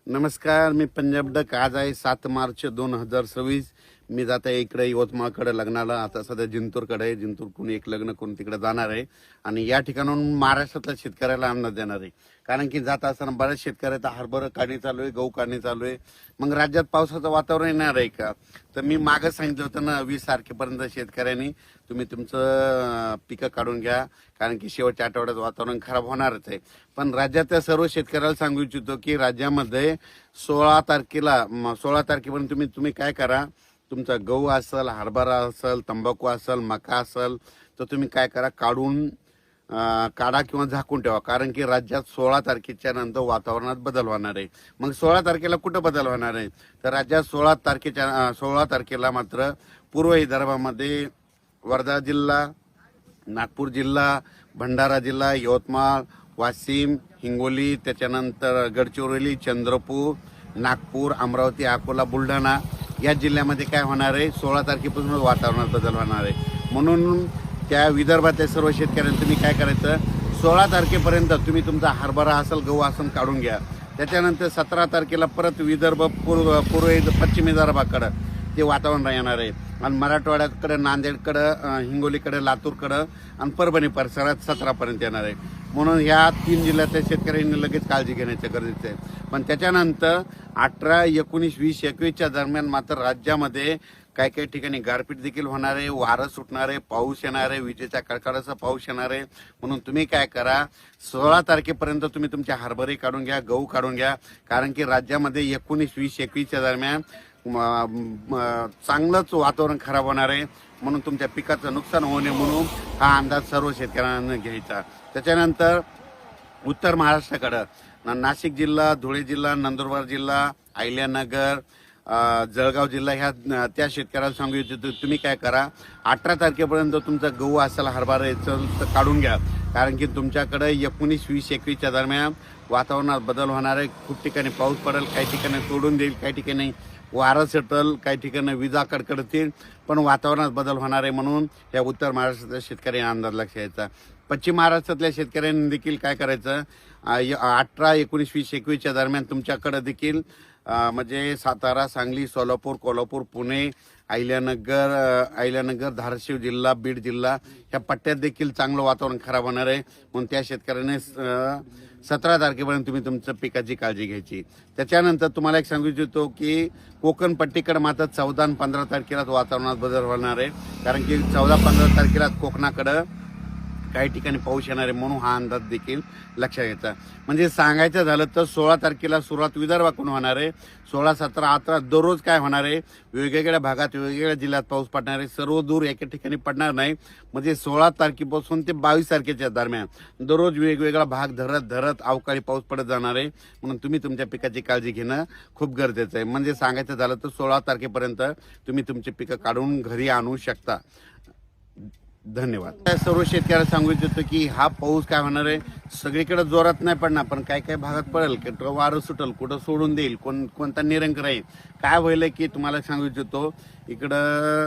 नमस्कार, मी पंजाब डक. आज आहे 7 मार्च 2026. मी जात आहे इकडे यवतमाळकडे लग्नाला. आता सध्या जिंतूरकडे आहे. जिंतूरकडून एक लग्न करून तिकडे जाणार आहे आणि या ठिकाणाहून महाराष्ट्रातल्या शेतकऱ्याला अन्न देणार आहे. कारण की जात असताना बऱ्याच शेतकऱ्याचा हरभरा काढणी चालू आहे, गहू काढणी चालू आहे. मग राज्यात पावसाचं वातावरण येणार आहे का? तर मी मागं सांगितलं होतं ना, 20 तारखेपर्यंत शेतकऱ्यांनी तुम्ही तुमचं पिकं काढून घ्या, कारण की शेवटच्या आठवड्यात वातावरण खराब होणारच आहे. पण राज्यातल्या सर्व शेतकऱ्याला सांगू इच्छितो की राज्यामध्ये 16 तारखेपर्यंत तुम्ही काय करा, तुमचा गहू असेल, हरभरा असेल, तंबाखू असेल, मका असेल, तर तुम्ही काय करा, काढा किंवा झाकून ठेवा. कारण की राज्यात 16 तारखेच्या नंतर वातावरणात बदल होणार आहे. मग 16 तारखेला कुठं बदल होणार आहे? तर राज्यात 16 तारखेला मात्र पूर्व विदर्भामध्ये वर्धा जिल्हा, नागपूर जिल्हा, भंडारा जिल्हा, यवतमाळ, वाशिम, हिंगोली, त्याच्यानंतर गडचिरोली, चंद्रपूर, नागपूर, अमरावती, अकोला, बुलढाणा या जिल्ह्यामध्ये काय होणार आहे, 16 तारखेपासून वातावरणात बदल होणार आहे. म्हणून त्या विदर्भातल्या सर्व शेतकऱ्यांनी तुम्ही काय करायचं, 16 तारखेपर्यंत तुम्ही तुमचा हरभरा असेल, गहू असेल काढून घ्या. त्याच्यानंतर 17 तारखेला परत विदर्भ, पश्चिम विदर्भाकडं ते वातावरण येणार आहे आणि मराठवाड्याकडे, नांदेडकडं, हिंगोलीकडे, लातूरकडं आणि परभणी परिसरात 17पर्यंत येणार आहे. म्हणून ह्या 3 जिल्ह्यातल्या शेतकऱ्यांनी लगेच काळजी घेण्याचं गरजेचं आहे. पण त्याच्यानंतर 18, 19, 20, 21च्या दरम्यान मात्र राज्यामध्ये काही काही ठिकाणी गारपीट देखील होणार आहे, वारं सुटणार आहे, पाऊस येणार आहे, विजेच्या कडकडाचा पाऊस येणार आहे. म्हणून तुम्ही काय करा, 16 तारखेपर्यंत तुम्ही तुमचे हरभरे काढून घ्या, गहू काढून घ्या. कारण की राज्यामध्ये 19, 20, 21च्या दरम्यान चांगलंच वातावरण खराब होणार आहे. म्हणून तुमच्या पिकाचं नुकसान होऊ नये म्हणून हा अंदाज सर्व शेतकऱ्यांना घ्यायचा. त्याच्यानंतर उत्तर महाराष्ट्राकडं नाशिक जिल्हा, धुळे जिल्हा, नंदुरबार जिल्हा, अहिल्यानगर, जळगाव जिल्हा ह्या त्या शेतकऱ्याला सांगू इच्छितो, तुम्ही काय करा, 18 तारखेपर्यंत तुमचा गहू असेल, हरभरा असेल तर काढून घ्या. कारण की तुमच्याकडे 19, 20, 21च्या दरम्यान वातावरणात बदल होणार आहे. खूप ठिकाणी पाऊस पडेल, काही ठिकाणी सोडून देईल, काही ठिकाणी वारं सुटेल, काही ठिकाणी विजा कडकडतील, पण वातावरणात बदल होणार आहे. म्हणून या उत्तर महाराष्ट्रातल्या शेतकऱ्यांनी अंदाज लक्ष द्यायचा. पश्चिम महाराष्ट्रातल्या शेतकऱ्यांनी देखील काय करायचं, 18, 19, 20, 21च्या दरम्यान तुमच्याकडे देखील म्हणजे सातारा, सांगली, सोलापूर, कोल्हापूर, पुणे, अहिल्यानगर, धाराशिव जिल्हा, बीड जिल्हा ह्या पट्ट्यात देखील चांगलं वातावरण खराब होणार आहे. म्हणून त्या शेतकऱ्याने 17 तारखेपर्यंत तुम्ही तुमच्या पिकाची काळजी घ्यायची. त्याच्यानंतर तुम्हाला एक सांगू इच्छितो की कोकण पट्टीकडे मात्र 14 आणि 15 तारखेलाच वातावरणात बदल होणार आहे. कारण की 14-15 तारखेला कोकणाकडं काही ठिकाणी पाऊस येणार आहे. म्हणून हा अंदाज देखील लक्षात घ्यायचा. म्हणजे सांगायचं झालं तर 16 तारखेला सुरुवात विदर्भाकडून होणार आहे. 16, 17, 18 दररोज काय होणार आहे, वेगवेगळ्या भागात, वेगवेगळ्या जिल्ह्यात पाऊस पडणार आहे. सर्व दूर एका ठिकाणी पडणार नाही. म्हणजे 16 तारखेपासून ते 22 तारखेच्या दरम्यान दररोज वेगवेगळा भाग धरत अवकाळी पाऊस पडत जाणार आहे. म्हणून तुम्ही तुमच्या पिकाची काळजी घेणं खूप गरजेचं आहे. म्हणजे सांगायचं झालं तर 16 तारखेपर्यंत तुम्ही तुमची पिकं काढून घरी आणू शकता. धन्यवाद. सर्व शेतकऱ्याला सांगू इच्छितो की हा पाऊस काय होणार आहे, सगळीकडे जोरात नाही पडणार, पण काही काही भागात पडेल, कुठं वारं सुटल, कुठं सोडून देईल, कोणता निरंक राहील, काय होईल की तुम्हाला सांगू इच्छितो. इकडं